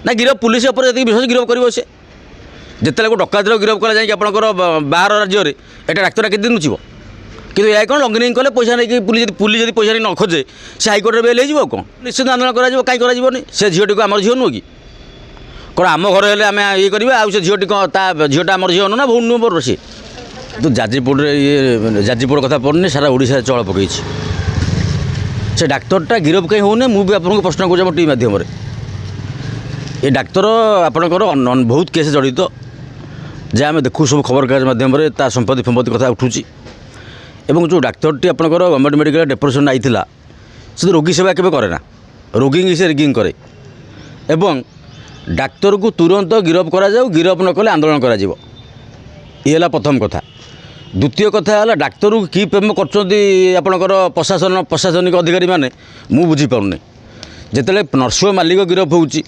ना गिरफ पुलिस जी विश्वास गिरफ कर जिते डकायतर गिरफ करा जाए आपंकर बाहर राज्य में यहाँ डाक्तर केते दिन नुचिब कि यह कौन लंगिंग कले पैसा नहीं पुलिस जब पैसा नहीं न खोजे से हाइकोर्ट बेल हो कौन निश्चित आंदोलन कहीं कर से झीटी को आम झील नुह कि कौन आम घर हेल्ले आम ये करवा से झीटी कौन झीटा आम झील ना भूल नुह मोर सी तो जाजपुर ये जाजपुर कथा पड़नी सारा ओडिशा चल पकई से डाक्तरटा गिरफ कहीं होने मुझे आपको प्रश्न करूँ टी मध्यम ये डाक्तर आपणकर बहुत केस जड़ित जे आम देखू सब खबरकागज मध्यम संपत्ति फंपत्ति कथा उठूँ एवं जो डाक्तरटी आपणकर गवर्नमेंट मेडिकल डेपुटेशन आईला से रोगी सेवा केवे करे ना रोगी से रिगिंग करे एवं डाक्तर को तुरंत गिरफ करा जाऊ गिरफ न कले आंदोलन करा जीवो ये है प्रथम कथा द्वितीय कथा है डाक्तर को कि प्रेम करपणकर प्रशासन प्रशासनिक अधिकारी मैंने मु बुझीपारूनी जिते नर्सिंग मालिक गिरफ होची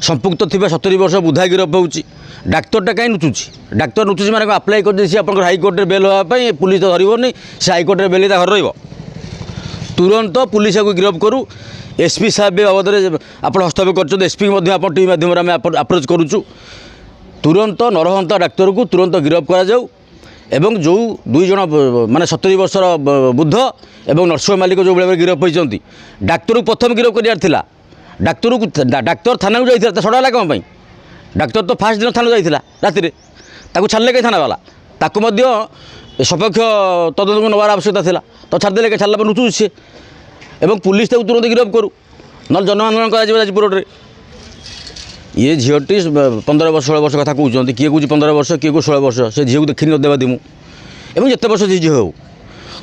संपुक्त थी 70 वर्ष बुधा गिरफ होची डाक्तरटा कहीं नुचुची डाक्तर नुचुची मैंने आप्लाय कर हाइकोर्ट पुलिस तो धरनी से हाइकोर्ट बेल घर रही तुरंत पुलिस को गिरफ करूँ एसपी साहब बाबद आप हस्तक्षेप कर एसपी टी मध्यम आप्रोच करुचु तुरंत नरहंता डाक्तर को तुरंत गिरफ करा जाऊ एवं जो दुई जन माने 70 वर्षर बुद्ध एवं नर्सिंग मालिक जो भाई गिरफ होती डाक्तर को प्रथम गिरफ कर डाक्तर को डाक्तर थाना को जाता छड़ा कौन पाई डाक्तर तो फास्ट दिन थाना जाता राति छाड़े कहीं थाना वाला ताकू सपक्ष तदंत को नबार आवश्यकता था तो छाड़दे छाड़ा नुचुच सी एवं पुलिस तुरंत गिरफ करूँ ना जन आंदोलन कर जाजपुर रोड ये झीटी 15 वर्ष 16 वर्ष कथा कहते किए कौन 15 वर्ष किए को 16 वर्ष से झील को देखी नदेवा दिमु एवं जिते वर्ष झी हो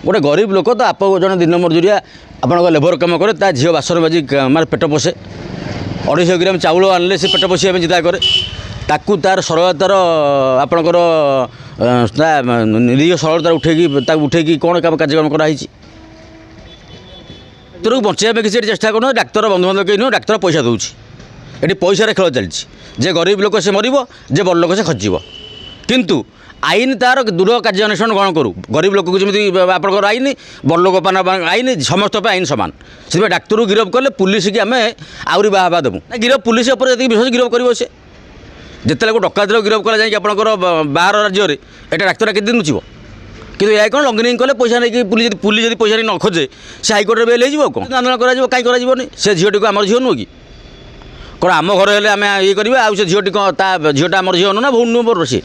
गोटे गरीब लोक तो आप जन दिन मजूरिया आप लेबर कम कै ता झील बासन बाजी मारे पेट पोषे 250 ग्राम चाउल आनले से पेट पोषिया चिंता कै ताकू तार सरलतार आपणकर निरीह सरलतार उठेकी कौन काम कार्यक्रम कराई डाक्तर को बचाइबा किसी चेष्टा कर डाक्तर बंधुबांधव कहीं नुह डाक्तर पैसा दूसरी ये पैसा खेल चली जे गरीब लोक से मर जे बड़ लोक से खचब किंतु आईन तार दृढ़ कार्यानुष्ठान ग्रहण करूँ गरीब लोक को जमी आप आईन बड़ लोक आईन समस्त आईन सामान से डाक्तर को गिरफ कले पुलिस की आम आहरी बाहा देवु गिरफ पुलिस जी विश्वास गिरफ कर जिते डकायतर गिरफ करा जाए आपंकर बाहर राज्य में यहाँ डाक्तर केते दिन नुचिब कि यह कौन लंगिंग कले पैसा नहीं पुलिस जब पैसा नहीं न खोजे से हाइकोर्ट बेल हो कौन आंदोलन कहीं कर से झीटी को आम झील नुह कि कौन आम घर हेल्ले आम ये करवा से झीटी कौन झीटा आम झील ना भूल नुह मोर सी।